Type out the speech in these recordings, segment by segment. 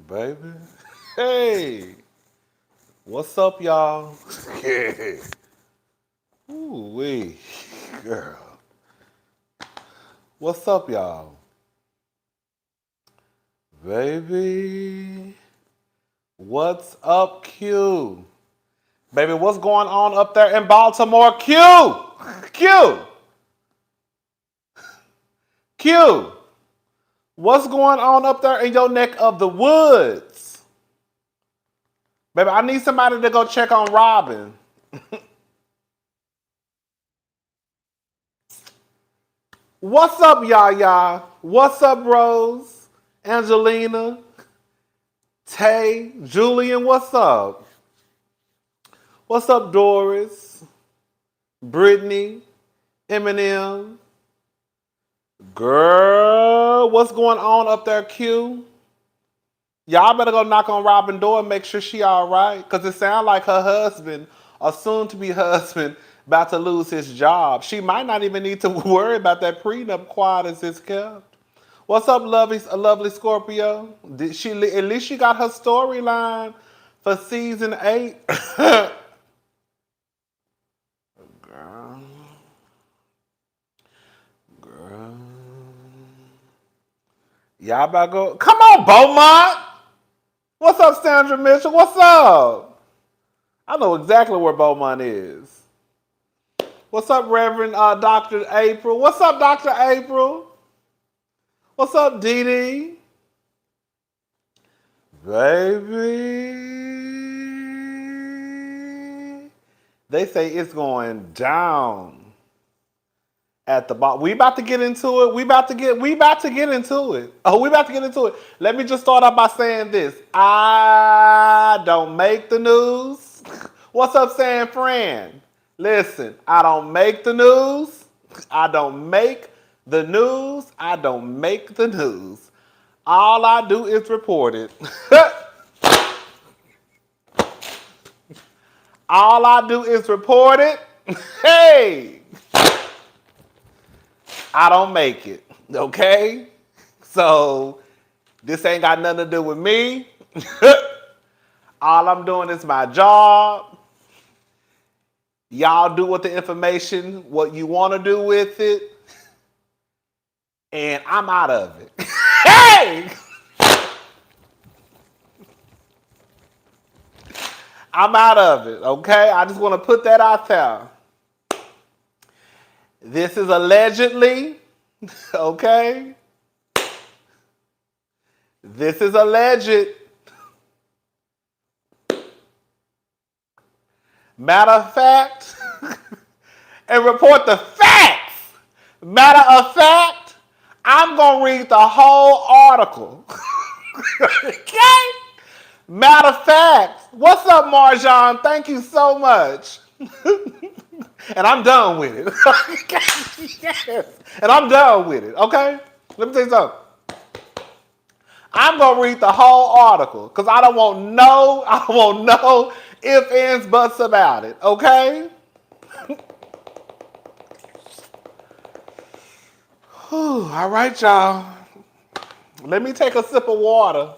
Baby. Hey. What's up, y'all? Yeah. Ooh-wee. Girl. What's up, y'all? Baby. What's up, Q? Baby, what's going on up there in Baltimore? Q! Q! Q! What's going on up there in your neck of the woods? Baby, I need somebody to go check on Robyn. What's up, Yaya? What's up, Rose? Angelina? Tay? Julian, what's up? What's up, Doris? Brittany? Eminem? Girl, what's going on up there, Q? Y'all better go knock on Robyn's door and make sure she all right. Because it sounds like her husband, or soon-to-be husband, about to lose his job. She might not even need to worry about that prenup quiet as it's kept. What's up, lovely Scorpio? Did she at least she got her storyline for season 8? Girl. Girl. Y'all better go. Come on, Beaumont! What's up, Sandra Mitchell? What's up? I know exactly where Beaumont is. What's up, Reverend Dr. April? What's up, Dr. April? What's up, Dee Dee? Baby. They say it's going down at the bottom. We about to get into it. We about to get into it. Oh, we about to get into it. Let me just start off by saying this. I don't make the news. What's up, San Fran? Listen, I don't make the news. I don't make the news. I don't make the news. All I do is report it. All I do is report it. Hey! I don't make it, okay? So this ain't got nothing to do with me. All I'm doing is my job. Y'all do with the information what you want to do with it. And I'm out of it. Hey! I'm out of it, okay? I just want to put that out there. This is allegedly, okay? This is alleged. Matter of fact, and report the facts. Matter of fact, I'm going to read the whole article. Okay? Matter of fact, what's up, Marjan? Thank you so much. And I'm done with it. Yes. And I'm done with it, okay? Let me tell you something. I'm going to read the whole article because I don't want no ifs, ands, buts about it, okay? All right, y'all. Let me take a sip of water.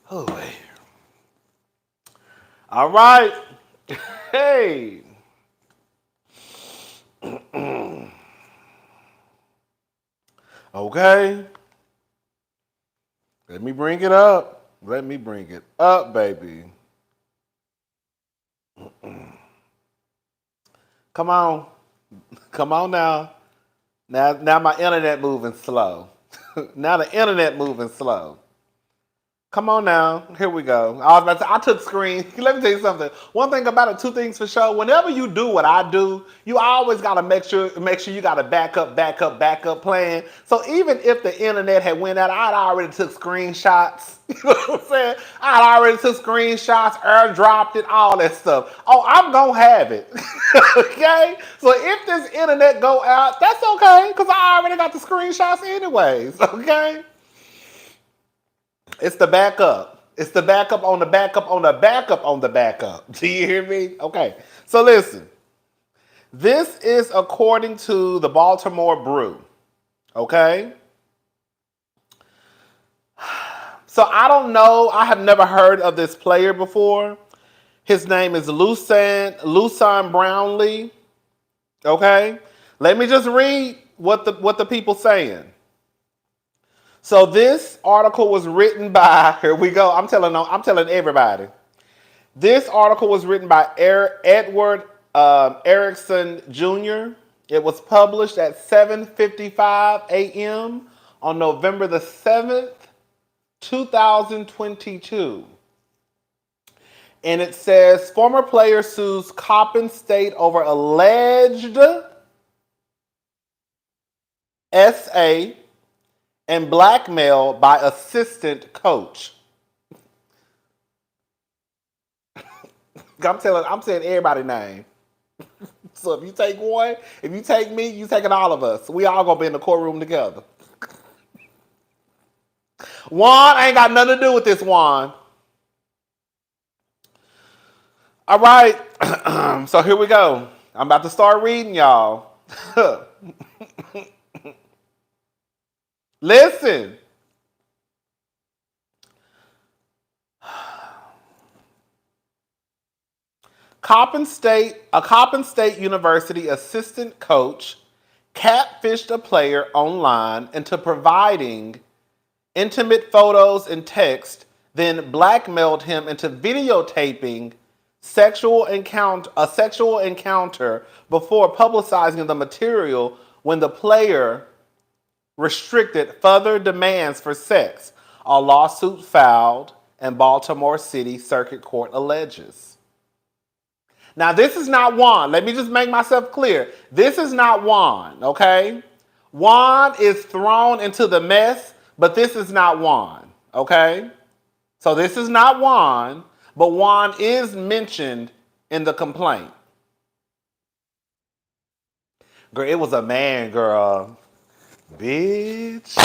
Oh, wait. All right. Hey. Okay. Let me bring it up. Let me bring it up, baby. Come on. Come on now. Now my internet moving slow. Now the internet moving slow. Come on now. Here we go. I was about to say, I took screen. Let me tell you something. One thing about it, two things for sure. Whenever you do what I do, you always gotta make sure you got a backup plan. So even if the internet had went out, I'd already took screenshots. You know what I'm saying? I'd already took screenshots, airdropped it, all that stuff. Oh, I'm gonna have it. Okay? So if this internet go out, that's okay, because I already got the screenshots anyways. Okay? It's the backup. It's the backup on the backup on the backup on the backup. Do you hear me? Okay. So listen. This is according to the Baltimore Brew. Okay? So I don't know. I have never heard of this player before. His name is Lucian Brownlee. Okay? Let me just read what the people saying. So this article was written by, here we go. I'm telling everybody. This article was written by Edward Erickson Jr. It was published at 7:55 a.m. on November the 7th, 2022. And it says, former player sues Coppin State over alleged SA and blackmail by assistant coach. I'm saying everybody's name. So if you take one, if you take me, you taking all of us. We all gonna be in the courtroom together. Juan ain't got nothing to do with this, Juan. All right, so here we go. I'm about to start reading, y'all. Listen. Coppin State University assistant coach catfished a player online into providing intimate photos and text, then blackmailed him into videotaping a sexual encounter before publicizing the material when the player restricted further demands for sex. A lawsuit filed in Baltimore City Circuit Court alleges. Now, this is not Juan. Let me just make myself clear. This is not Juan, okay? Juan is thrown into the mess, but this is not Juan, okay? So this is not Juan, but Juan is mentioned in the complaint. Girl, it was a man, girl. Bitch,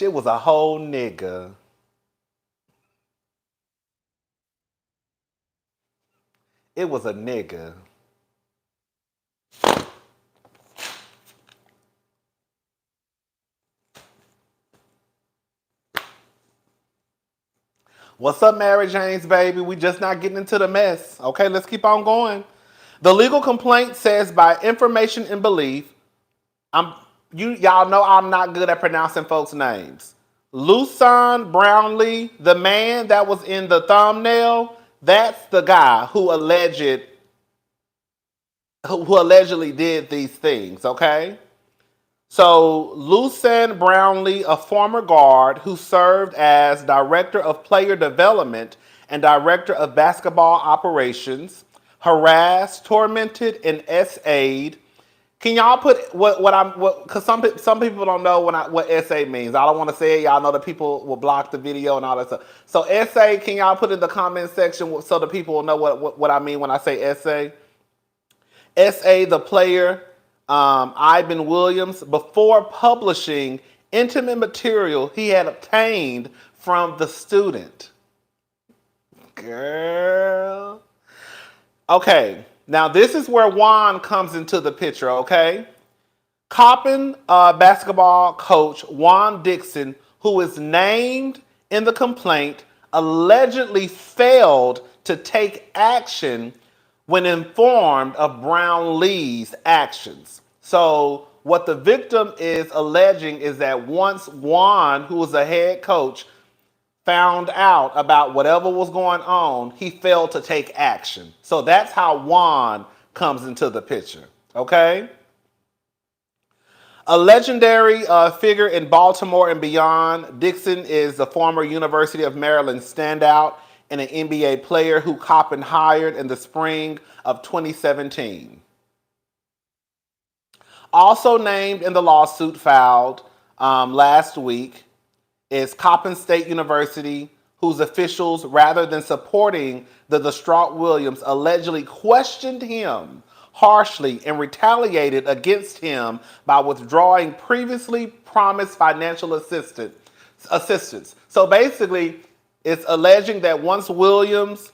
it was a whole nigga. It was a nigga. What's up, Mary Jane's baby? We just not getting into the mess. Okay, let's keep on going. The legal complaint says, by information and belief, y'all know I'm not good at pronouncing folks' names. Lucian Brownlee, the man that was in the thumbnail, that's the guy who allegedly did these things, okay? So Lucian Brownlee, a former guard who served as director of player development and director of basketball operations, harassed, tormented, and SA'd. Can y'all put because some people don't know what SA means. I don't want to say it. Y'all know that people will block the video and all that stuff. So SA, can y'all put in the comment section so the people will know what I mean when I say SA? SA, the player, Ivan Williams, before publishing intimate material he had obtained from the student. Girl. Okay, now this is where Juan comes into the picture, okay? Coppin basketball coach Juan Dixon, who is named in the complaint, allegedly failed to take action when informed of Brownlee's actions. So what the victim is alleging is that once Juan, who was the head coach, found out about whatever was going on, he failed to take action. So that's how Juan comes into the picture, okay? A legendary figure in Baltimore and beyond, Dixon is the former University of Maryland standout and an NBA player who Coppin hired in the spring of 2017. Also named in the lawsuit filed last week is Coppin State University, whose officials, rather than supporting the distraught Williams, allegedly questioned him harshly and retaliated against him by withdrawing previously promised financial assistance. So basically, it's alleging that once Williams,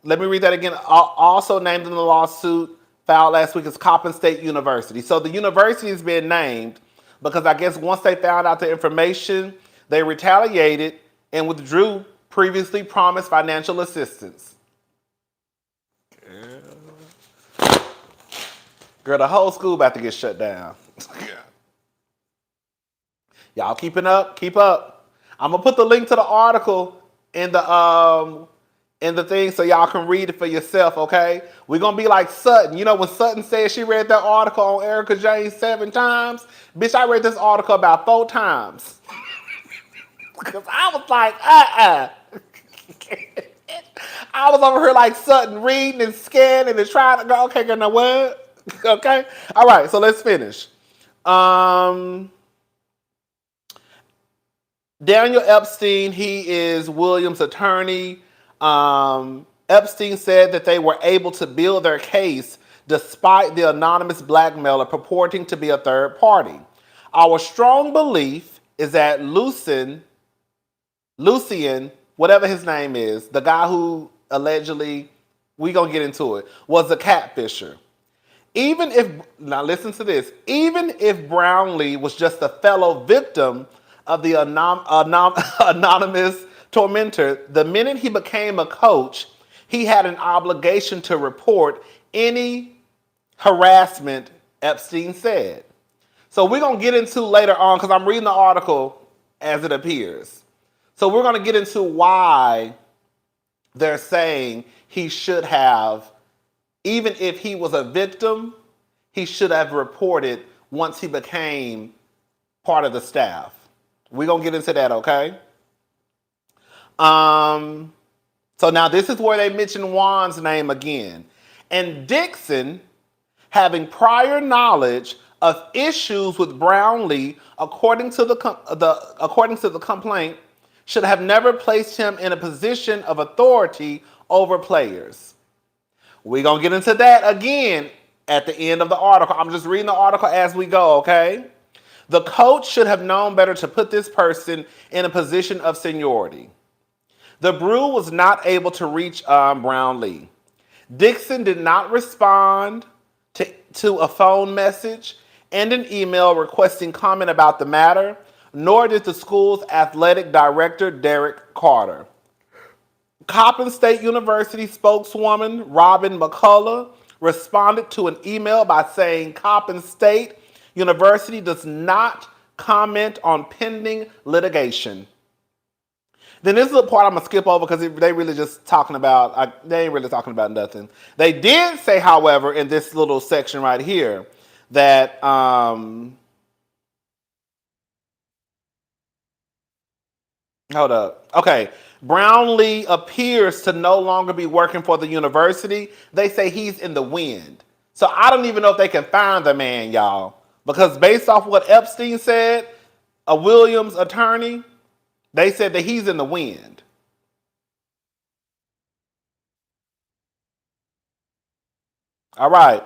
Let me read that again. Also named in the lawsuit filed last week is Coppin State University. So the university is being named because I guess once they found out the information, they retaliated and withdrew previously promised financial assistance. Girl, the whole school about to get shut down. Y'all keeping up? Keep up. I'm gonna put the link to the article in the thing so y'all can read it for yourself, okay? We're gonna be like Sutton. You know when Sutton said she read that article on Erica Jane 7 times? Bitch, I read this article about 4 times. Because I was like, I was over here like Sutton reading and scanning and trying to go, okay, girl, now what? Okay? All right, so let's finish. Daniel Epstein, he is Williams' attorney. Epstein said that they were able to build their case despite the anonymous blackmailer purporting to be a third party. Our strong belief is that Lucian, whatever his name is, the guy who allegedly, we gonna get into it, was a catfisher. Even if, now listen to this, even if Brownlee was just a fellow victim of the anonymous tormentor, the minute he became a coach, he had an obligation to report any harassment, Epstein said. So we're going to get into later on, because I'm reading the article as it appears. So we're going to get into why they're saying he should have, even if he was a victim, he should have reported once he became part of the staff. We're going to get into that, okay? So now this is where they mention Juan's name again. And Dixon, having prior knowledge of issues with Brownlee, according to the complaint, should have never placed him in a position of authority over players. We're going to get into that again at the end of the article. I'm just reading the article as we go, okay? The coach should have known better to put this person in a position of seniority. The Brew was not able to reach Brownlee. Dixon did not respond to a phone message and an email requesting comment about the matter, nor did the school's athletic director, Derek Carter. Coppin State University spokeswoman Robyn McCullough responded to an email by saying Coppin State University does not comment on pending litigation. Then this is the part I'm going to skip over because they really just talking about, they ain't really talking about nothing. They did say, however, in this little section right here, that hold up. Okay. Brownlee appears to no longer be working for the university. They say he's in the wind. So I don't even know if they can find the man, y'all. Because based off what Epstein said, a Williams attorney, they said that he's in the wind. All right.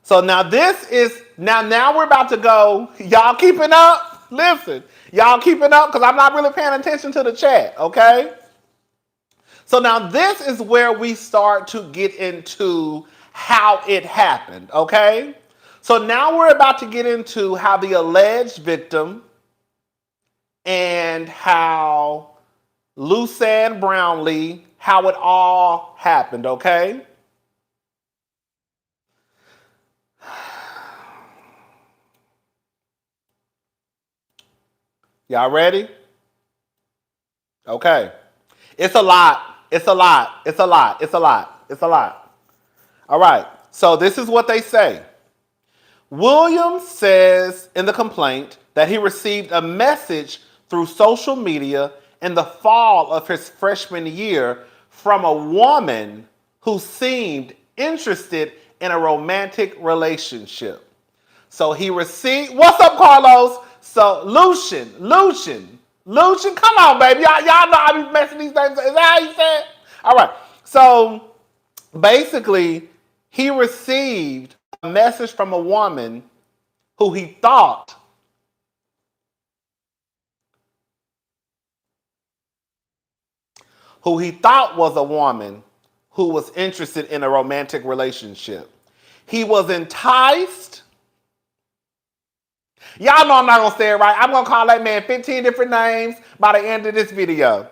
So now this is, now we're about to go, y'all keeping up? Listen, y'all keeping up? Because I'm not really paying attention to the chat, okay? So now this is where we start to get into how it happened, okay? So now we're about to get into how the alleged victim and how Lucian Brownlee, how it all happened, okay? Y'all ready? Okay. It's a lot. It's a lot. It's a lot. It's a lot. It's a lot. All right. So this is what they say. Williams says in the complaint that he received a message through social media in the fall of his freshman year from a woman who seemed interested in a romantic relationship. So he received, what's up, Carlos? So Lucian, come on, baby. Y'all know I be messing these things. Is that how you say it? All right. So basically, he received a message from a woman who he thought was a woman who was interested in a romantic relationship. He was enticed. Y'all know I'm not going to say it right. I'm going to call that man 15 different names by the end of this video.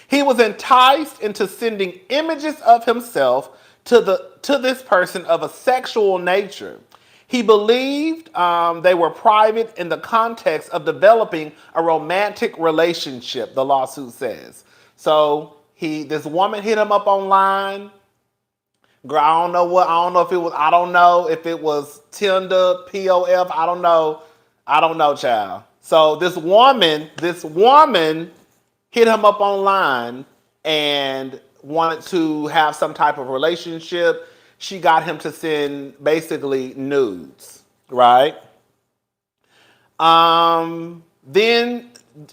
He was enticed into sending images of himself to this person of a sexual nature. He believed they were private in the context of developing a romantic relationship, the lawsuit says. So this woman hit him up online. Girl, I don't know if it was Tinder, POF, I don't know, child. So this woman hit him up online and wanted to have some type of relationship. She got him to send basically nudes, right? Then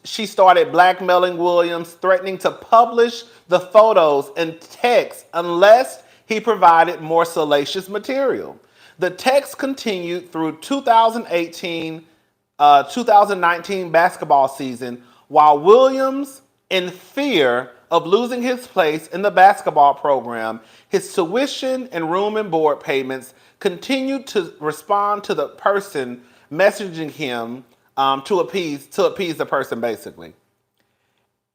she started blackmailing Williams, threatening to publish the photos and text unless he provided more salacious material. The text continued through 2018-2019 basketball season, while Williams, in fear of losing his place in the basketball program, his tuition and room and board payments, continued to respond to the person messaging him to appease the person, basically.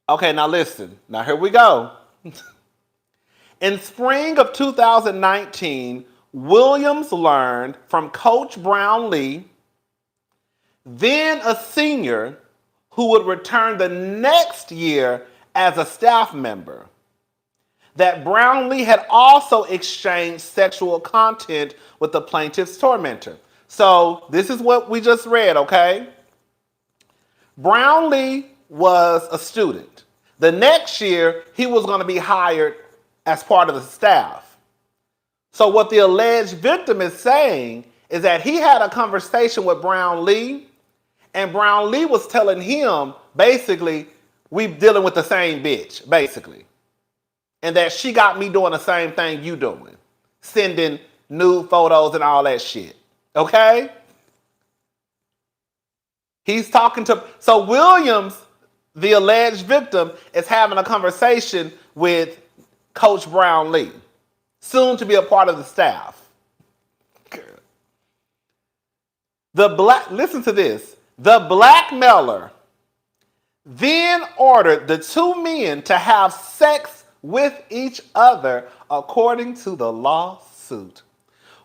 Okay, now listen. Now here we go. In spring of 2019, Williams learned from Coach Brownlee, then a senior, who would return the next year as a staff member, that Brownlee had also exchanged sexual content with the plaintiff's tormentor. So this is what we just read, okay? Brownlee was a student. The next year, he was going to be hired as part of the staff. So what the alleged victim is saying is that he had a conversation with Brownlee, and Brownlee was telling him, basically, we dealing with the same bitch, basically. And that she got me doing the same thing you doing. Sending nude photos and all that shit. Okay? He's talking to... So Williams, the alleged victim, is having a conversation with Coach Brownlee, soon to be a part of the staff. Listen to this. The blackmailer then ordered the two men to have sex with each other, according to the lawsuit.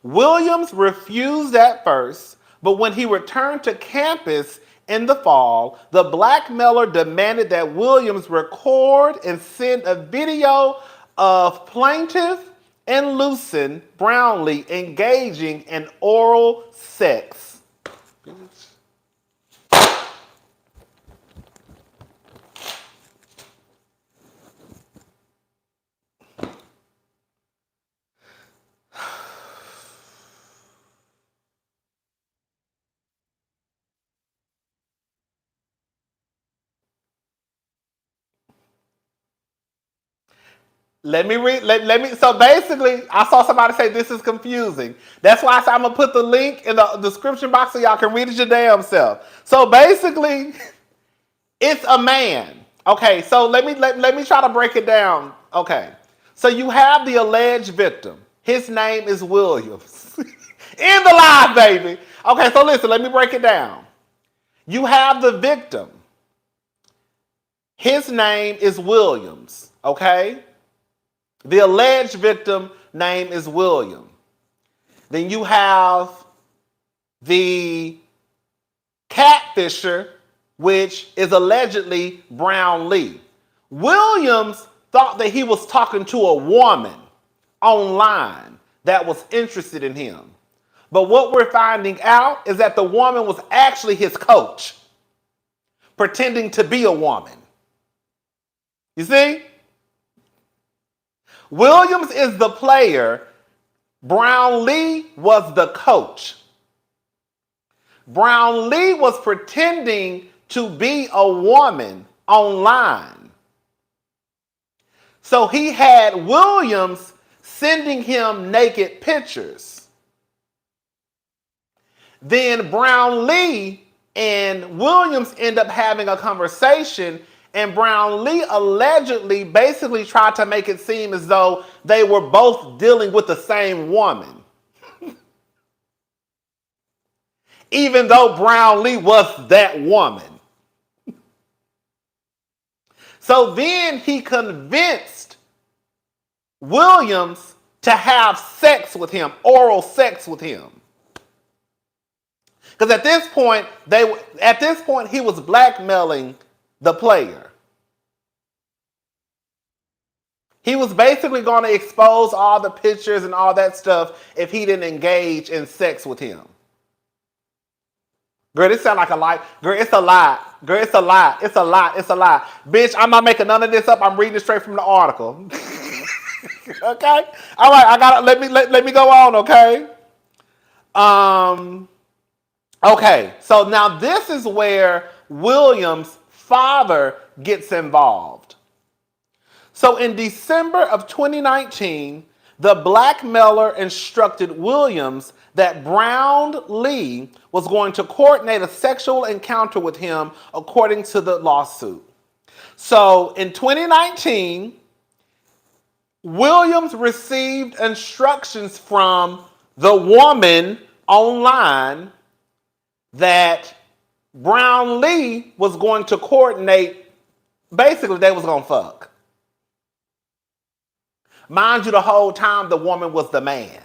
Williams refused at first, but when he returned to campus in the fall, the blackmailer demanded that Williams record and send a video of plaintiff and Lucian Brownlee engaging in oral sex. Let me read. So basically, I saw somebody say this is confusing. That's why I said I'm gonna put the link in the description box so y'all can read it your damn self. So basically, it's a man. Okay, so let me try to break it down. Okay, so you have the alleged victim. His name is Williams. In the live, baby. Okay, so listen. Let me break it down. You have the victim. His name is Williams. Okay. The alleged victim name is William. Then you have the catfisher, which is allegedly Brownlee. Williams thought that he was talking to a woman online that was interested in him. But what we're finding out is that the woman was actually his coach, pretending to be a woman. You see? Williams is the player. Brownlee was the coach. Brownlee was pretending to be a woman online. So he had Williams sending him naked pictures. Then Brownlee and Williams end up having a conversation, And Brownlee allegedly basically tried to make it seem as though they were both dealing with the same woman. Even though Brownlee was that woman. So then he convinced Williams to have sex with him, oral sex with him. Because at this point he was blackmailing the player. He was basically going to expose all the pictures and all that stuff if he didn't engage in sex with him. Girl, this sounds like a lie. Girl, it's a lie. Girl, it's a lie. It's a lie. It's a lie. Bitch, I'm not making none of this up. I'm reading it straight from the article. Okay? All right, I got it. Let me go on, okay? Okay, so now this is where Williams' father gets involved. So in December of 2019, the blackmailer instructed Williams that Brownlee was going to coordinate a sexual encounter with him according to the lawsuit. So in 2019, Williams received instructions from the woman online that Brownlee was going to coordinate. Basically, they was going to fuck. Mind you, the whole time the woman was the man.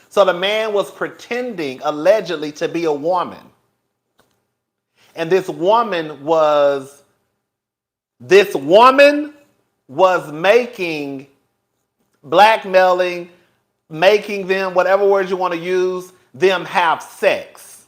So the man was pretending, allegedly, to be a woman. And this woman was making, blackmailing, making them, whatever words you want to use, them have sex.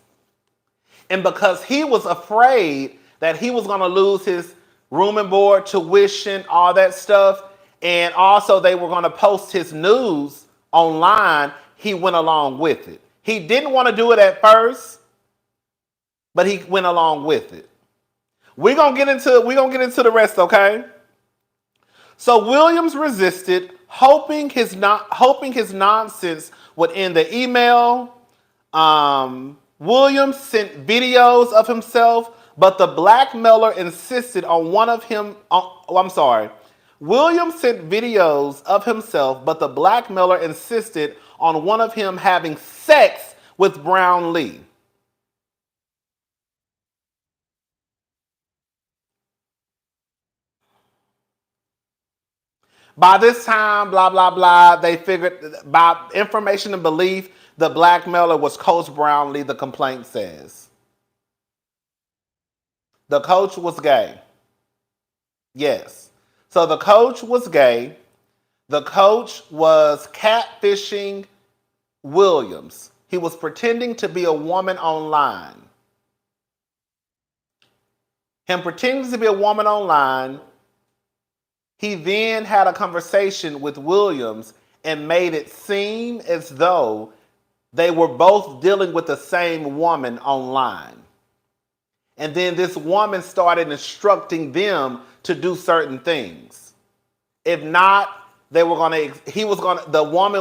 And because he was afraid that he was going to lose his room and board, tuition, all that stuff, and also they were going to post his news online, he went along with it. He didn't want to do it at first, but he went along with it. We're gonna get into the rest, okay? So Williams resisted, hoping his nonsense would end the email. Williams sent videos of himself, but the blackmailer insisted on one of him. Williams sent videos of himself, but the blackmailer insisted on one of him having sex with Brownlee. By this time, blah, blah, blah, they figured, by information and belief, the blackmailer was Coach Brownlee, the complaint says. The coach was gay. Yes. So the coach was gay. The coach was catfishing Williams. He was pretending to be a woman online. Him pretending to be a woman online, he then had a conversation with Williams and made it seem as though they were both dealing with the same woman online. And then this woman started instructing them to do certain things. If not, the woman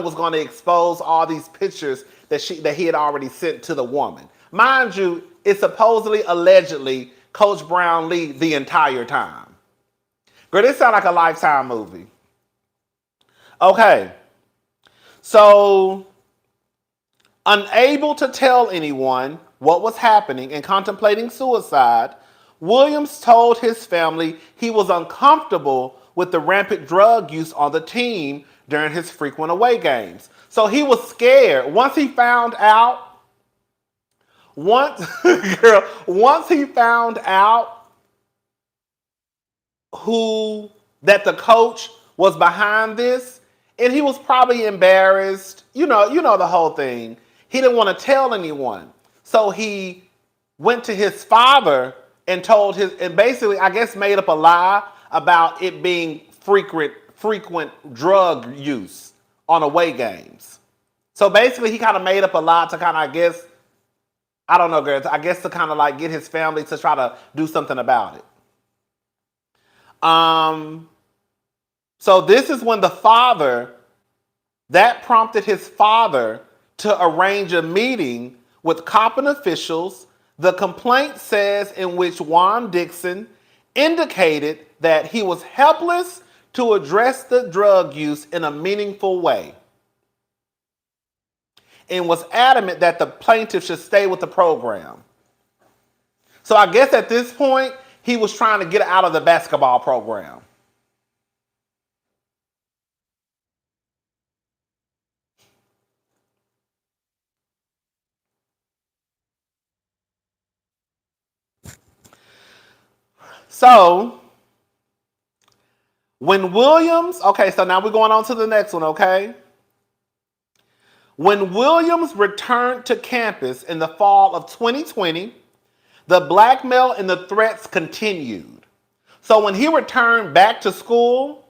was going to expose all these pictures that he had already sent to the woman. Mind you, it's supposedly, allegedly, Coach Brownlee the entire time. Girl, this sounds like a Lifetime movie. Okay. So, unable to tell anyone what was happening and contemplating suicide, Williams told his family he was uncomfortable with the rampant drug use on the team during his frequent away games. So he was scared. Once he found out that the coach was behind this, and he was probably embarrassed, you know the whole thing. He didn't want to tell anyone. So he went to his father and and basically, I guess, made up a lie about it being frequent drug use on away games. So basically, he kind of made up a lie to kind of, to kind of like get his family to try to do something about it. So this is when that prompted his father to arrange a meeting with Coppin officials. The complaint says in which Juan Dixon indicated that he was helpless to address the drug use in a meaningful way and was adamant that the plaintiff should stay with the program. So I guess at this point, he was trying to get out of the basketball program. So, when Williams, okay, so now we're going on to the next one, okay? When Williams returned to campus in the fall of 2020, the blackmail and the threats continued. So when he returned back to school,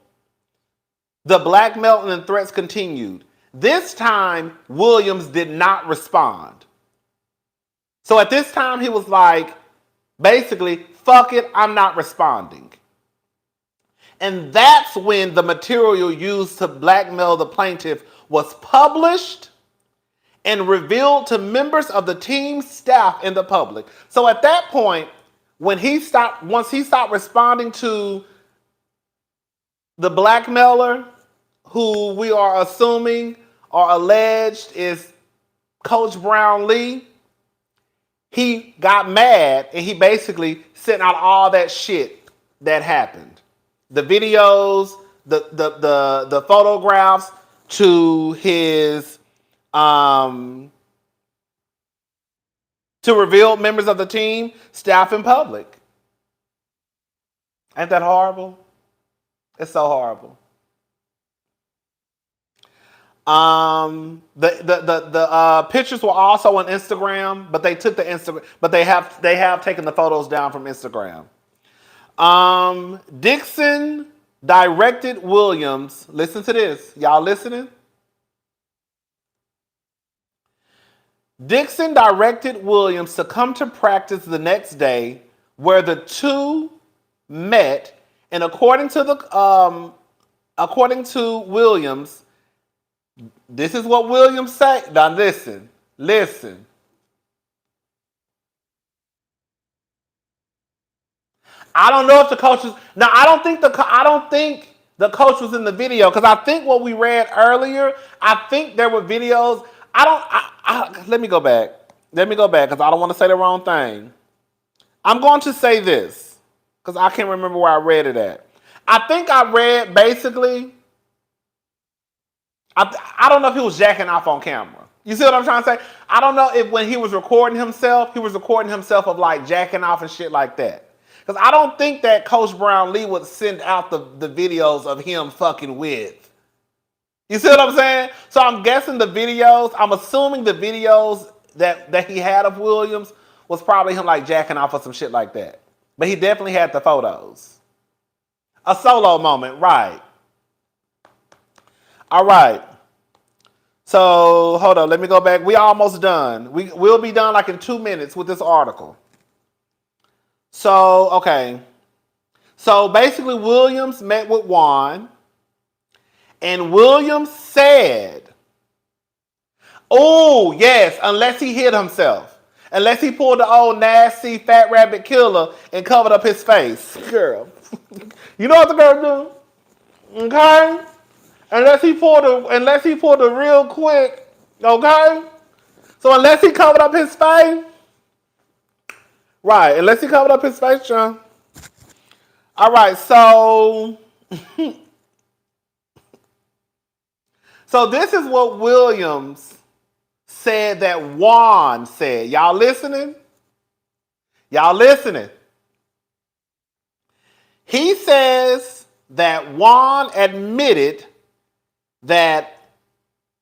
the blackmail and the threats continued. This time, Williams did not respond. So at this time, he was like, basically, fuck it, I'm not responding. And that's when the material used to blackmail the plaintiff was published and revealed to members of the team, staff, and the public. So at that point, once he stopped responding to the blackmailer, who we are assuming or alleged is Coach Brownlee, he got mad and he basically sent out all that shit that happened. The videos, the photographs to his to reveal members of the team, staff, and public. Ain't that horrible? It's so horrible. The pictures were also on Instagram, but they took the Instagram, but they have taken the photos down from Instagram. Dixon directed Williams. Listen to this, y'all listening? Dixon directed Williams to come to practice the next day, where the two met, and according to Williams. This is what Williams said. Now listen. I don't know if the coach was. Now I don't think the coach was in the video, because I think what we read earlier, I think there were videos. Let me go back because I don't want to say the wrong thing. I'm going to say this because I can't remember where I read it at. I think I read basically. I don't know if he was jacking off on camera. You see what I'm trying to say? I don't know if when he was recording himself of like jacking off and shit like that. Because I don't think that Coach Brownlee would send out the videos of him fucking with. You see what I'm saying? So I'm guessing I'm assuming the videos that he had of Williams was probably him like jacking off or some shit like that. But he definitely had the photos. A solo moment, right. All right. So, hold on. Let me go back. We almost done. We'll be done like in 2 minutes with this article. So, okay. So, basically, Williams met with Juan. And Williams said, oh, yes, unless he hid himself. Unless he pulled the old nasty fat rabbit killer and covered up his face. Girl. You know what the girl do? Okay? Unless he pulled it real quick, okay? So unless he covered up his face, right? Unless he covered up his face, John. All right, so this is what Williams said that Juan said. Y'all listening? He says that Juan admitted that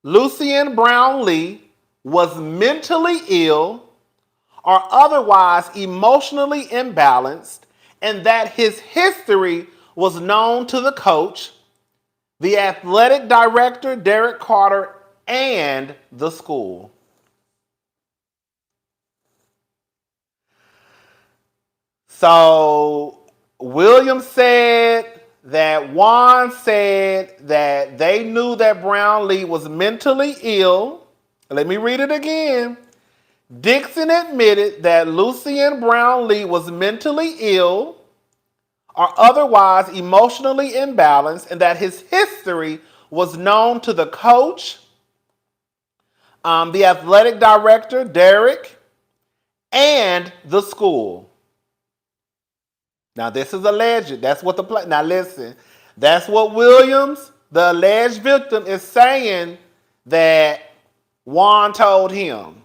Lucian Brownlee was mentally ill or otherwise emotionally imbalanced, and that his history was known to the coach, the athletic director, Derek Carter, and the school. So Williams said that Juan said that they knew that Brownlee was mentally ill. Let me read it again. Dixon admitted that Lucian Brownlee was mentally ill or otherwise emotionally imbalanced, and that his history was known to the coach, the athletic director, Derek, and the school. Now, this is alleged. That's what now listen, that's what Williams, the alleged victim, is saying that Juan told him.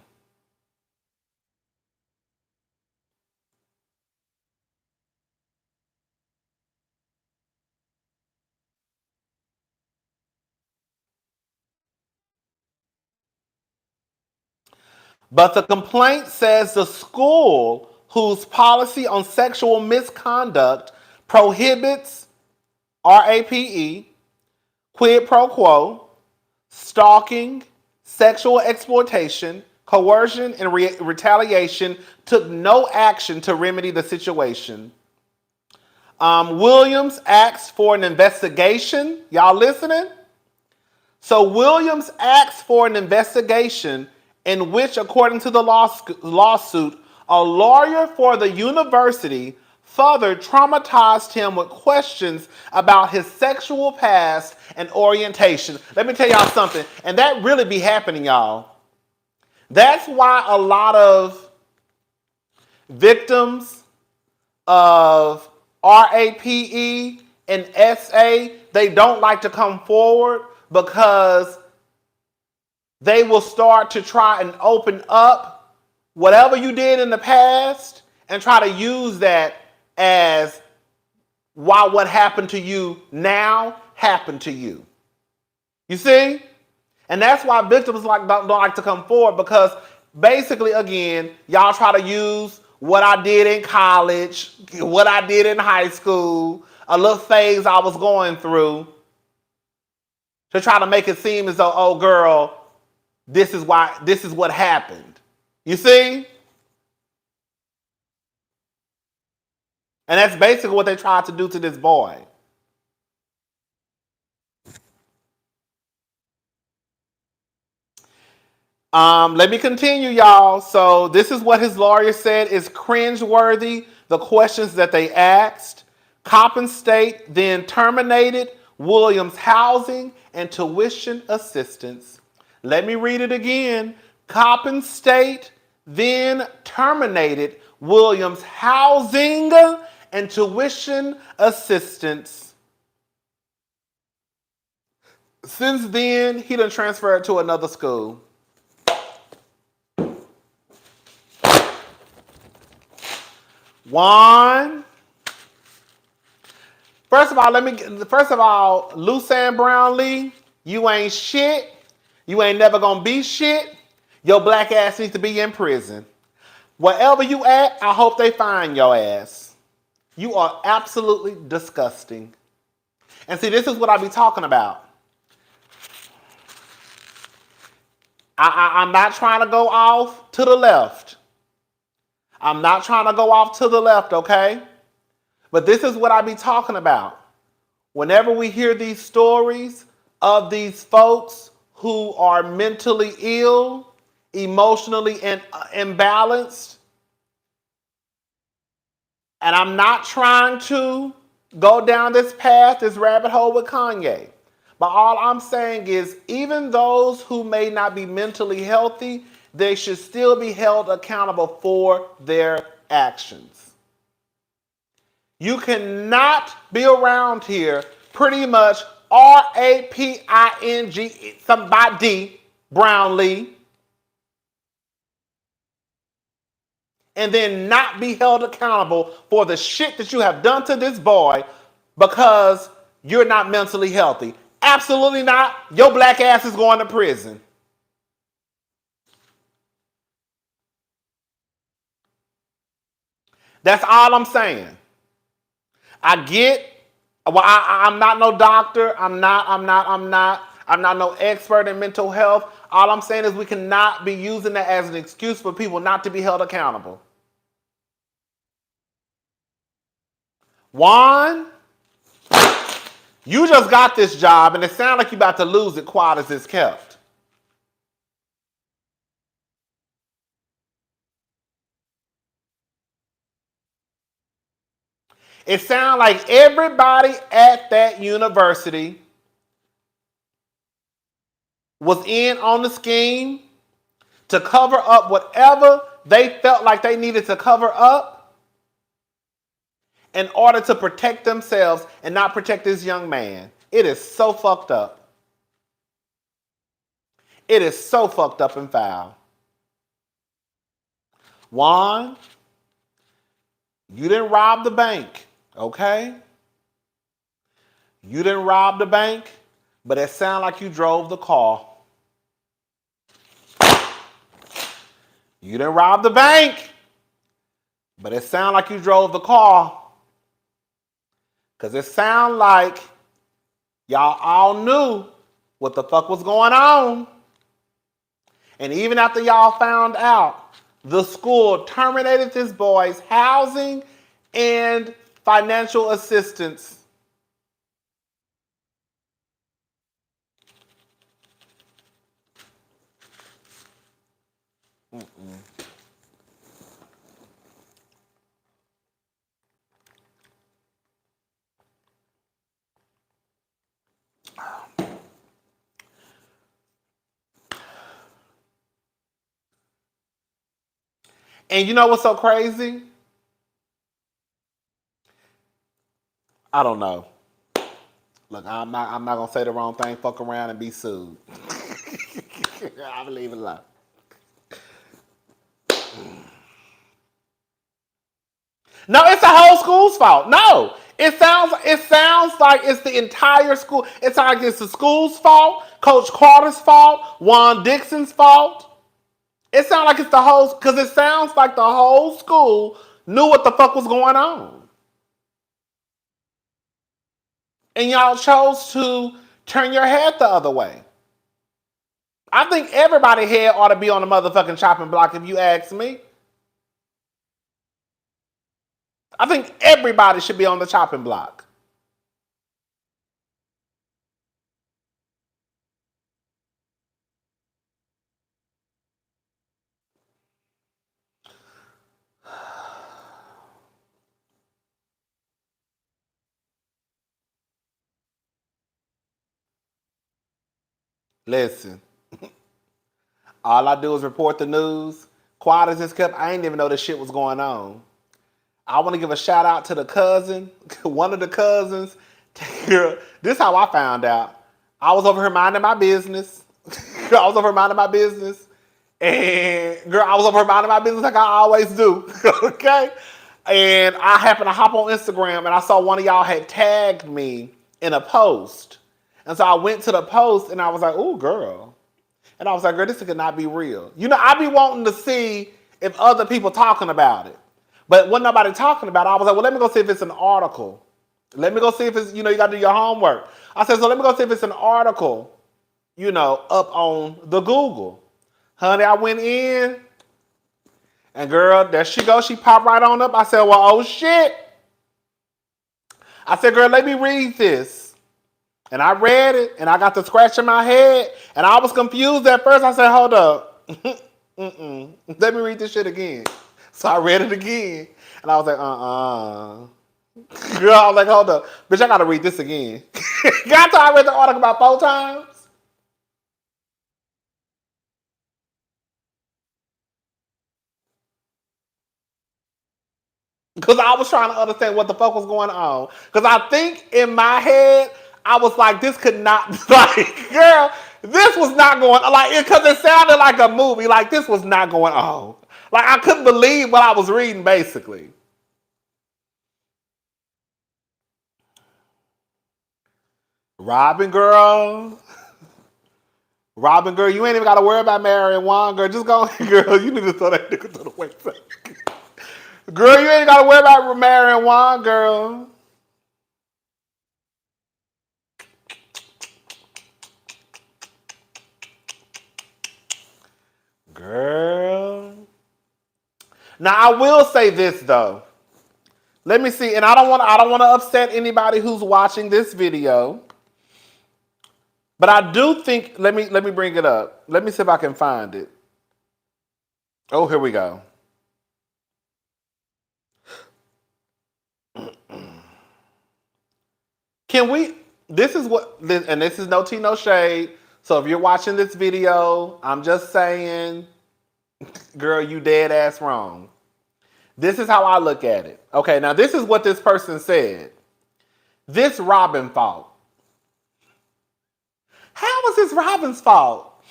But the complaint says the school, whose policy on sexual misconduct prohibits RAPE, quid pro quo, stalking, sexual exploitation, coercion, and retaliation, took no action to remedy the situation. Williams asked for an investigation. Y'all listening? So Williams asked for an investigation in which, according to the lawsuit, a lawyer for the university further traumatized him with questions about his sexual past and orientation. Let me tell y'all something, and that really be happening, y'all. That's why a lot of victims of RAPE and SA, they don't like to come forward, because they will start to try and open up whatever you did in the past and try to use that as why what happened to you now happened to you. You see? And that's why victims don't like to come forward, because basically, again, y'all try to use what I did in college, what I did in high school, a little phase I was going through, to try to make it seem as though, oh girl, this is what happened. You see? And that's basically what they tried to do to this boy. Let me continue, y'all. So this is what his lawyer said is cringeworthy, the questions that they asked. Coppin State then terminated Williams' housing and tuition assistance. Let me read it again. Coppin State then terminated Williams' housing and tuition assistance. Since then, he done transferred to another school. Juan. First of all, Lucian Brownlee, you ain't shit. You ain't never gonna be shit. Your black ass needs to be in prison. Wherever you at, I hope they find your ass. You are absolutely disgusting. And see, this is what I be talking about. I'm not trying to go off to the left. I'm not trying to go off to the left, okay? But this is what I be talking about. Whenever we hear these stories of these folks who are mentally ill, emotionally imbalanced, and I'm not trying to go down this path, this rabbit hole with Kanye. But all I'm saying is, even those who may not be mentally healthy, they should still be held accountable for their actions. You cannot be around here pretty much RAPING somebody Brownlee and then not be held accountable for the shit that you have done to this boy because you're not mentally healthy. Absolutely not. Your black ass is going to prison. That's all I'm saying. I get, well, I'm not no doctor. I'm not no expert in mental health. All I'm saying is we cannot be using that as an excuse for people not to be held accountable. Juan, you just got this job and it sounds like you're about to lose it quiet as it's kept. It sounds like everybody at that university was in on the scheme to cover up whatever they felt like they needed to cover up in order to protect themselves and not protect this young man. It is so fucked up. It is so fucked up and foul. Juan, you didn't rob the bank, okay? You didn't rob the bank, but it sounded like you drove the car. You didn't rob the bank, but it sounded like you drove the car. Because it sounded like y'all all knew what the fuck was going on. And even after y'all found out, the school terminated this boy's housing and financial assistance. And you know what's so crazy? I don't know. Look, I'm not gonna say the wrong thing, fuck around and be sued. I'll leave it alone. No, it's the whole school's fault. No. It sounds like it's the entire school. It sounds like it's the school's fault, Coach Carter's fault, Juan Dixon's fault. It sounds like it's the whole, because it sounds like the whole school knew what the fuck was going on. And y'all chose to turn your head the other way. I think everybody's head ought to be on the motherfucking chopping block if you ask me. I think everybody should be on the chopping block. Listen, all I do is report the news. Quiet as it's kept, I ain't even know this shit was going on. I want to give a shout out to the cousin, one of the cousins. This is how I found out. I was over here minding my business. And I was over here minding my business like I always do. Okay? And I happened to hop on Instagram and I saw one of y'all had tagged me in a post. And so I went to the post and I was like, ooh, girl. And I was like, girl, this could not be real. You know, I be wanting to see if other people talking about it. But when nobody talking about it, I was like, well, let me go see if it's an article. Let me go see if it's, you got to do your homework. I said, so let me go see if it's an article, up on the Google. Honey, I went in, and girl, there she goes. She popped right on up. I said, well, oh, shit. I said, girl, let me read this. And I read it, and I got to scratching my head, and I was confused at first. I said, hold up. Let me read this shit again. So I read it again, and I was like, Girl, I was like, hold up. Bitch, I got to read this again. Got to I read the article about 4 times. Because I was trying to understand what the fuck was going on. Because I think in my head, I was like, this could not, girl, this was not going on. Because it sounded like a movie. Like, this was not going on. Like, I couldn't believe what I was reading, basically. Robyn, girl, you ain't even got to worry about marrying Juan, girl. Just go, girl, you need to throw that nigga to the wayside. Girl, you ain't got to worry about marrying Juan, girl. Girl. Now I will say this though. Let me see, and I don't want to upset anybody who's watching this video. But I do think, let me bring it up. Let me see if I can find it. Oh, here we go. Can we? This is what, and this is no tea, no shade. So if you're watching this video, I'm just saying, girl, you dead ass wrong. This is how I look at it. Okay, now this is what this person said. This Robyn fault. How was this Robyn's fault?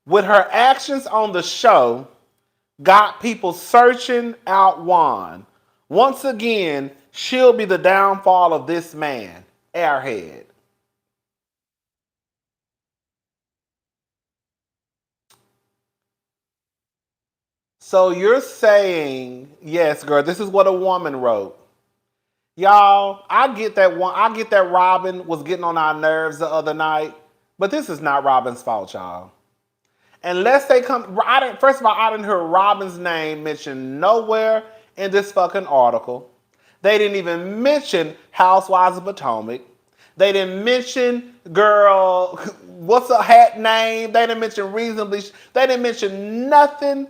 With her actions on the show, got people searching out Juan. Once again, she'll be the downfall of this man. Airhead. So you're saying, yes, girl, this is what a woman wrote. Y'all, I get that Robyn was getting on our nerves the other night, but this is not Robyn's fault, y'all. Unless they come, first of all, I didn't hear Robyn's name mentioned nowhere in this fucking article. They didn't even mention Housewives of Potomac. They didn't mention, girl, what's a hat name? They didn't mention reasonably. They didn't mention nothing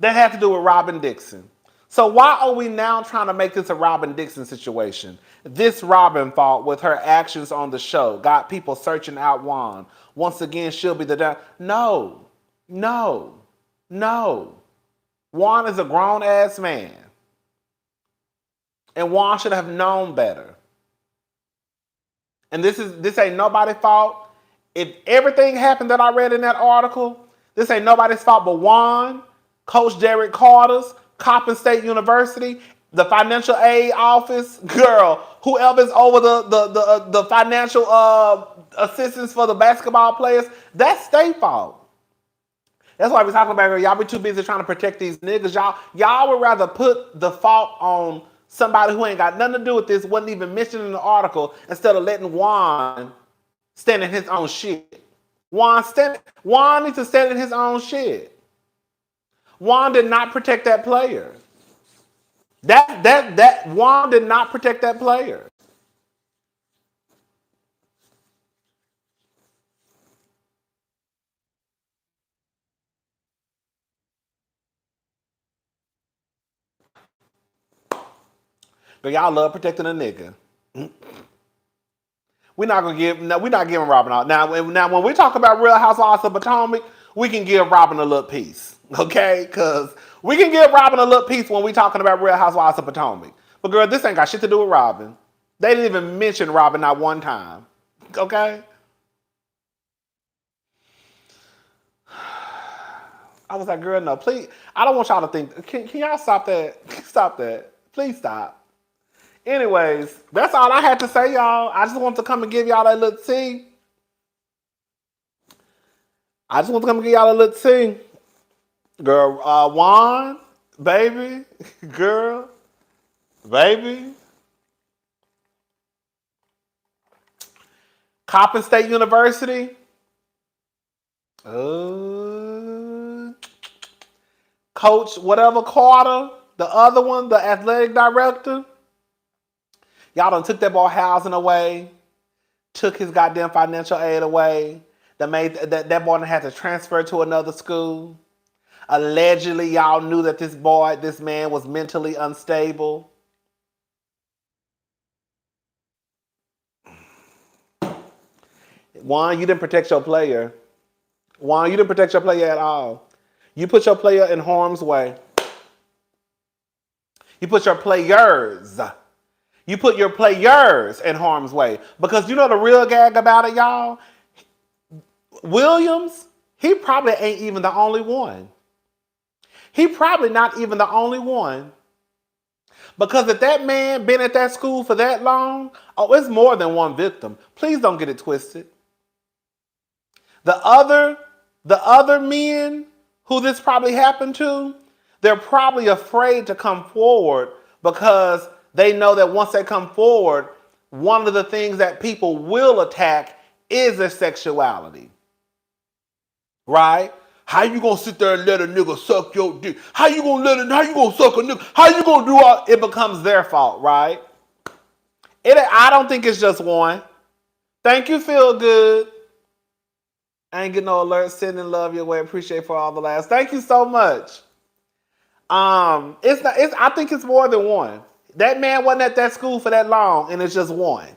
that had to do with Robyn Dixon. So why are we now trying to make this a Robyn Dixon situation? This Robyn fault with her actions on the show got people searching out Juan. Once again, she'll be the down. No. Juan is a grown ass man. And Juan should have known better. And this ain't nobody's fault. If everything happened that I read in that article, this ain't nobody's fault but Juan, Coach Derek Carter's, Coppin State University, the financial aid office, girl, whoever's over the financial assistance for the basketball players, that's their fault. That's why we're talking about, y'all be too busy trying to protect these niggas. Y'all would rather put the fault on somebody who ain't got nothing to do with this, wasn't even mentioned in the article, instead of letting Juan stand in his own shit. Juan needs to stand in his own shit. Juan did not protect that player. Juan did not protect that player. But y'all love protecting a nigga. We're not giving Robyn out. Now when we talk about Real Housewives of Potomac, we can give Robyn a little piece. Okay? Because we can give Robyn a little piece when we talking about Real Housewives of Potomac. But girl, this ain't got shit to do with Robyn. They didn't even mention Robyn not one time. Okay? I was like, girl, no, please. I don't want y'all to think. Can y'all stop that? Stop that. Please stop. Anyways, that's all I had to say, y'all. I just want to come and give y'all that little tea. Girl, Juan, baby, girl, baby. Coppin State University. Coach whatever Carter, the other one, the athletic director. Y'all done took that boy housing away, took his goddamn financial aid away. That boy had to transfer to another school. Allegedly, y'all knew that this man was mentally unstable. Juan, you didn't protect your player. Juan, you didn't protect your player at all. You put your player in harm's way. You put your players in harm's way. Because you know the real gag about it, y'all? Williams, he probably ain't even the only one. He probably not even the only one. Because if that man been at that school for that long, it's more than one victim. Please don't get it twisted. The other men who this probably happened to, they're probably afraid to come forward because they know that once they come forward, one of the things that people will attack is their sexuality. Right? How you gonna sit there and let a nigga suck your dick? How you gonna suck a nigga? How you gonna do all? It becomes their fault, right? I don't think it's just one. Thank you, feel good. I ain't getting no alerts. Sending love your way. Appreciate for all the laughs. Thank you so much. I think it's more than one. That man wasn't at that school for that long, and it's just one.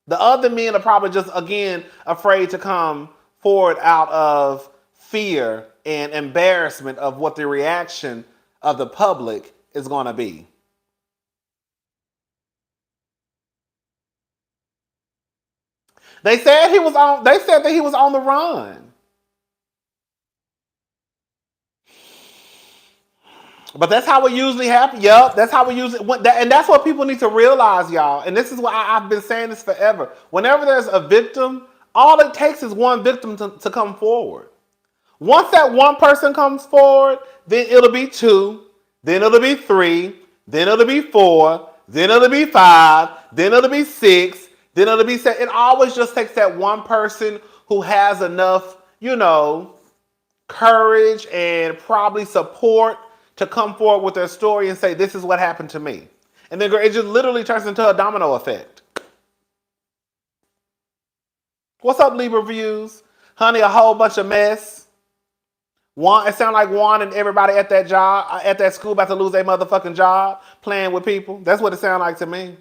The other men are probably just, again, afraid to come forward out of fear and embarrassment of what the reaction of the public is going to be. They said that he was on the run. But that's how it usually happens. Yup, that's how we usually, and that's what people need to realize, y'all. And this is why I've been saying this forever. Whenever there's a victim, all it takes is one victim to come forward. Once that one person comes forward, then it'll be 2, then it'll be 3, then it'll be 4, then it'll be 5, then it'll be 6, then it'll be 7. It always just takes that one person who has enough, courage and probably support to come forward with their story and say, this is what happened to me. And then it just literally turns into a domino effect. What's up, Libra Views? Honey, a whole bunch of mess. It sounds like Juan and everybody at that school about to lose their motherfucking job playing with people. That's what it sounds like to me.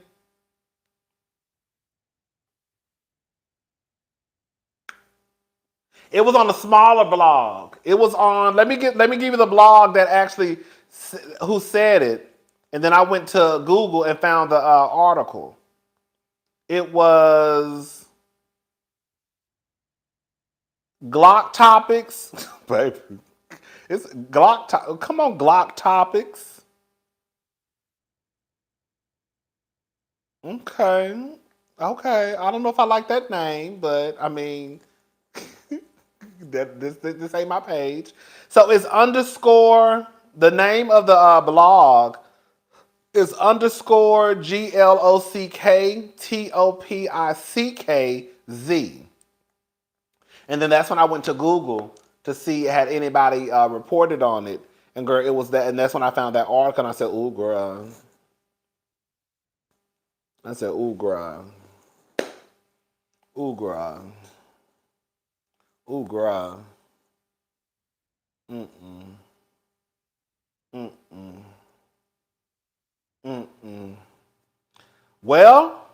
It was on a smaller blog. It was on, let me give you the blog that actually, who said it. And then I went to Google and found the article. It was Glock Topics. Baby. It's Glock. Come on, Glock Topics. Okay. I don't know if I like that name, but I mean, this ain't my page. So it's _, the name of the blog is _GLOCKTOPICKZ. And then that's when I went to Google to see had anybody reported on it. And girl, it was that, and that's when I found that article and I said, ooh, girl. I said, ooh, girl. Ooh, girl. Ooh, girl. Mm-mm. Mm-mm. Mm-mm. Well,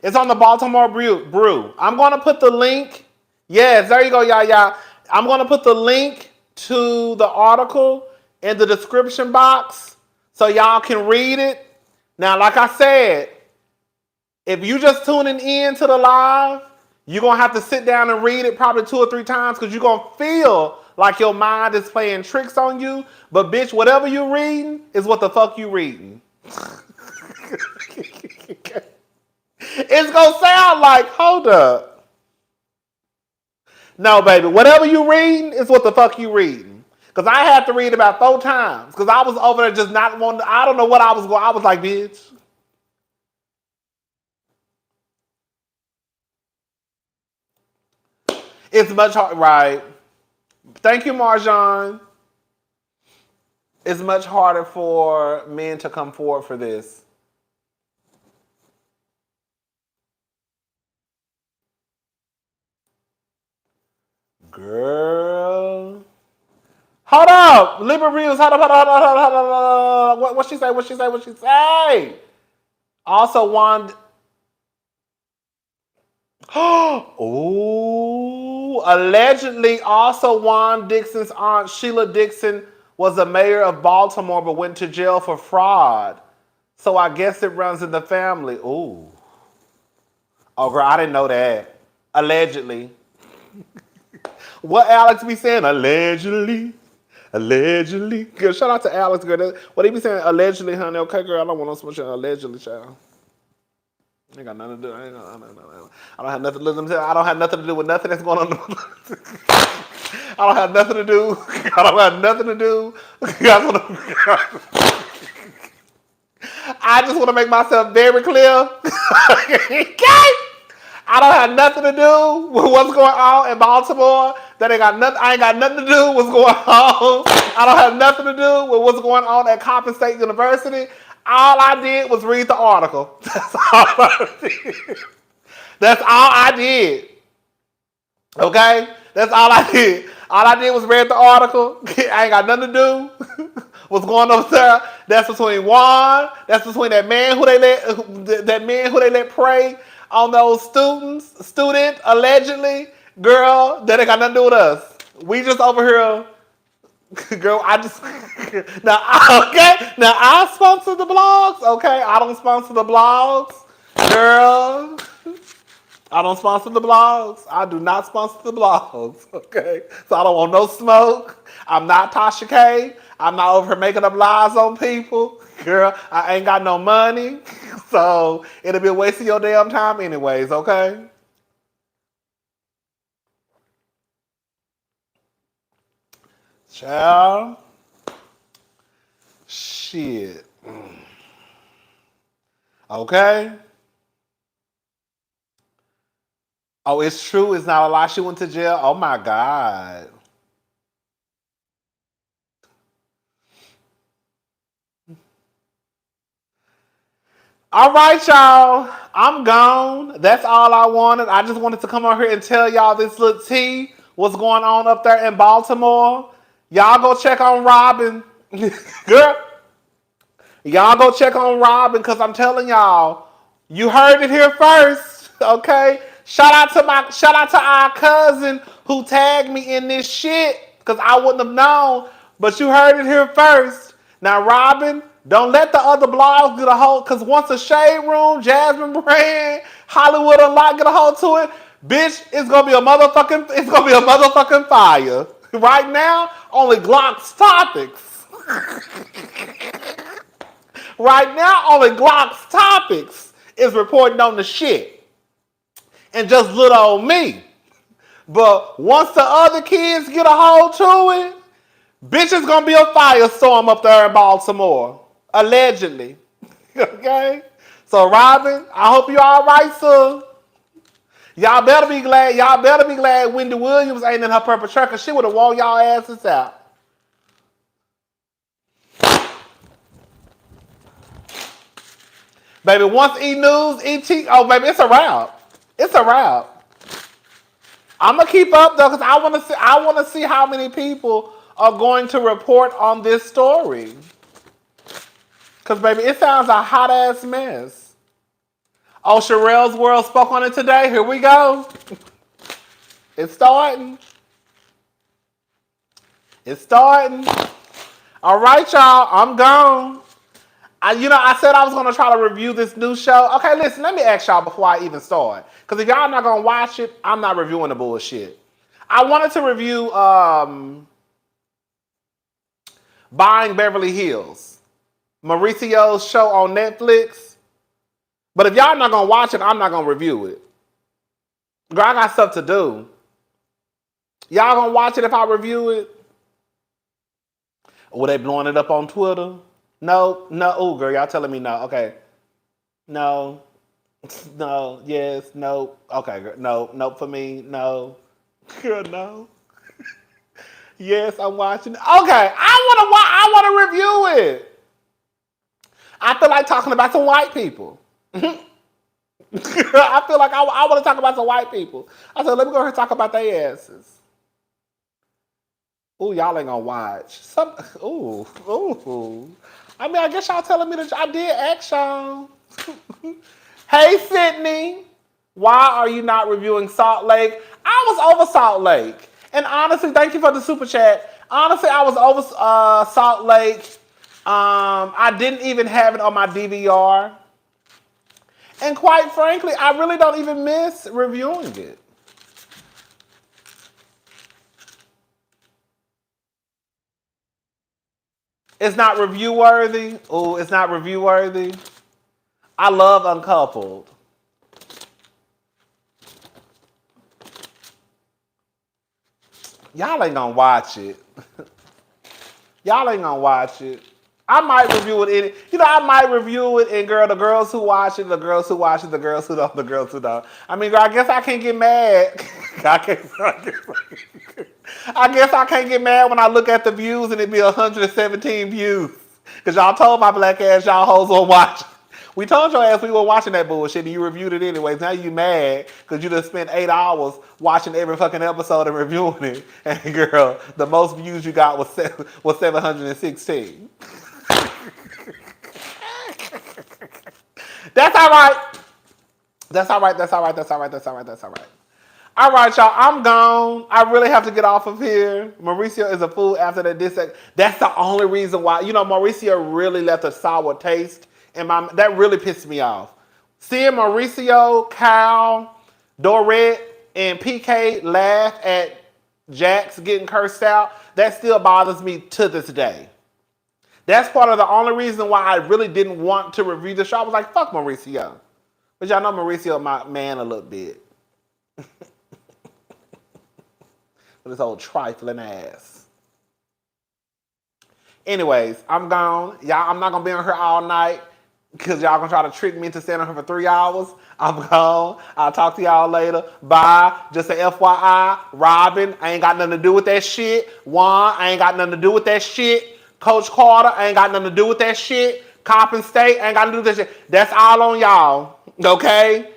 it's on the Baltimore Brew. I'm going to put the link. Yes, there you go, y'all. I'm going to put the link to the article in the description box so y'all can read it. Now, like I said, if you just tuning in to the live, you're going to have to sit down and read it probably 2 or 3 times because you're going to feel like your mind is playing tricks on you. But bitch, whatever you're reading is what the fuck you reading. It's going to sound like, hold up. No, baby, whatever you reading is what the fuck you reading. Because I had to read about 4 times. Because I was over there just not wanting to, I don't know what I was going, I was like, bitch. It's much harder, right? Thank you, Marjan. It's much harder for men to come forward for this. Girl. Hold up. Libra Reels. Hold up. What she say? What she say? Also, Juan. Oh, allegedly, also Juan Dixon's aunt Sheila Dixon was a mayor of Baltimore but went to jail for fraud. So I guess it runs in the family. Ooh. Oh, girl, I didn't know that. Allegedly. What Alex be saying? Allegedly. Girl, shout out to Alex, girl. What he be saying? Allegedly, honey. Okay, girl, I don't want no smoke. Allegedly, child. I ain't got nothing to do. I don't have nothing to do. I don't have nothing to do with nothing that's going on. I don't have nothing to do. I don't have nothing to do. I just want to make myself very clear. Okay? I don't have nothing to do with what's going on in Baltimore. I ain't got nothing to do with what's going on. I don't have nothing to do with what's going on at Coppin State University. All I did was read the article. That's all I did. That's all I did. Okay? That's all I did. All I did was read the article. I ain't got nothing to do. What's going on there? That's between Juan. That's between that man who they let pray on those student allegedly, girl, that ain't got nothing to do with us. We just over here, girl. I just now, okay. Now I sponsor the blogs. Okay, I don't sponsor the blogs, girl. I don't sponsor the blogs. I do not sponsor the blogs. Okay, so I don't want no smoke. I'm not Tasha K. I'm not over here making up lies on people. Girl, I ain't got no money. So it'll be a waste of your damn time anyways, okay? Child. Shit. Okay? Oh, it's true. It's not a lie. She went to jail. Oh my God. All right, y'all. I'm gone. That's all I wanted. I just wanted to come on here and tell y'all this little tea, what's going on up there in Baltimore. Y'all go check on Robyn. Girl, y'all go check on Robyn because I'm telling y'all, you heard it here first, okay? Shout out to our cousin who tagged me in this shit because I wouldn't have known, but you heard it here first. Now, Robyn, don't let the other blogs get a hold, because once a Shade Room, Jasmine Brand, Hollywood Unlocked get a hold to it, bitch, it's gonna be a motherfucking fire. Right now, only Glock's topics. Right now, only Glock's topics is reporting on the shit. And just little old me. But once the other kids get a hold to it, bitch, it's gonna be a firestorm up there in Baltimore. Allegedly. Okay? So Robyn, I hope you alright, sir. Y'all better be glad Wendy Williams ain't in her purple truck, because she would have wore y'all asses out. Baby, once E! ET, oh baby, it's a wrap. It's a wrap. I'm gonna keep up though, because I wanna see how many people are going to report on this story. Because baby, it sounds a hot ass mess. Oh, Sherelle's World spoke on it today. Here we go. It's starting. It's starting. All right, y'all. I'm gone. I said I was going to try to review this new show. Okay, listen, let me ask y'all before I even start. Because if y'all not going to watch it, I'm not reviewing the bullshit. I wanted to review Buying Beverly Hills, Mauricio's show on Netflix. But if y'all not going to watch it, I'm not going to review it. Girl, I got stuff to do. Y'all going to watch it if I review it? Or they blowing it up on Twitter? No. Oh, girl, y'all telling me no. Okay. No. No. Yes. No. Okay, girl. No. No for me. No. Girl, no. Yes, I'm watching it. Okay. I want to review it. I feel like talking about some white people. I feel like I want to talk about some white people. I said, let me go ahead and talk about their asses. Ooh, y'all ain't gonna watch. Ooh. I mean, I guess y'all telling me that I did ask y'all. Hey, Sydney. Why are you not reviewing Salt Lake? I was over Salt Lake. And honestly, thank you for the super chat. Honestly, I was over Salt Lake. I didn't even have it on my DVR. And quite frankly, I really don't even miss reviewing it. It's not review worthy. Ooh, it's not review worthy. I love Uncoupled. Y'all ain't gonna watch it. Y'all ain't gonna watch it. I might review it. I might review it. And girl, the girls who watch it, the girls who watch it, the girls who don't, the girls who don't. I mean, girl, I guess I can't get mad. I guess I can't get mad when I look at the views and it be 117 views. Because y'all told my black ass y'all hoes won't watch. We told your ass we were watching that bullshit and you reviewed it anyways. Now you mad because you just spent 8 hours watching every fucking episode and reviewing it. And girl, the most views you got was 716. That's all right. That's all right. That's all right. That's all right. That's all right. That's all right. All right, y'all. I'm gone. I really have to get off of here. Mauricio is a fool after that dissect. That's the only reason why. You know, Mauricio really left a sour taste, and that really pissed me off. Seeing Mauricio, Kyle, Dorette, and PK laugh at Jax getting cursed out, that still bothers me to this day. That's part of the only reason why I really didn't want to review the show. I was like, fuck Mauricio. But y'all know Mauricio my man a little bit. With his old trifling ass. Anyways, I'm gone. Y'all, I'm not going to be on here all night because y'all going to try to trick me into staying on here for 3 hours. I'm gone. I'll talk to y'all later. Bye. Just a FYI, Robyn, I ain't got nothing to do with that shit. Juan, I ain't got nothing to do with that shit. Coach Carter, I ain't got nothing to do with that shit. Coppin State, I ain't got to do with that shit. That's all on y'all. Okay?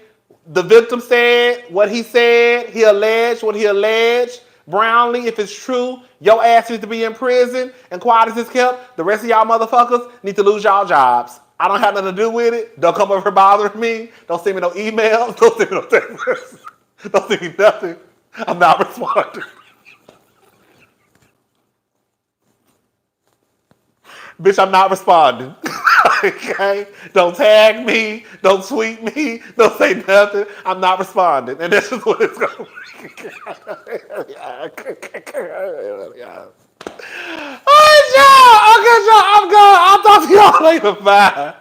The victim said what he said. He alleged what he alleged. Brownlee, if it's true, your ass needs to be in prison and quiet as it's kept. The rest of y'all motherfuckers need to lose y'all jobs. I don't have nothing to do with it. Don't come over here bothering me. Don't send me no emails. Don't send me no text messages. Don't send me nothing. I'm not responding. Bitch, I'm not responding. Okay? Don't tag me. Don't tweet me. Don't say nothing. I'm not responding. And this is what it's going to be. All right, y'all. Okay, y'all. I'm gone. I'll talk to y'all later. Bye.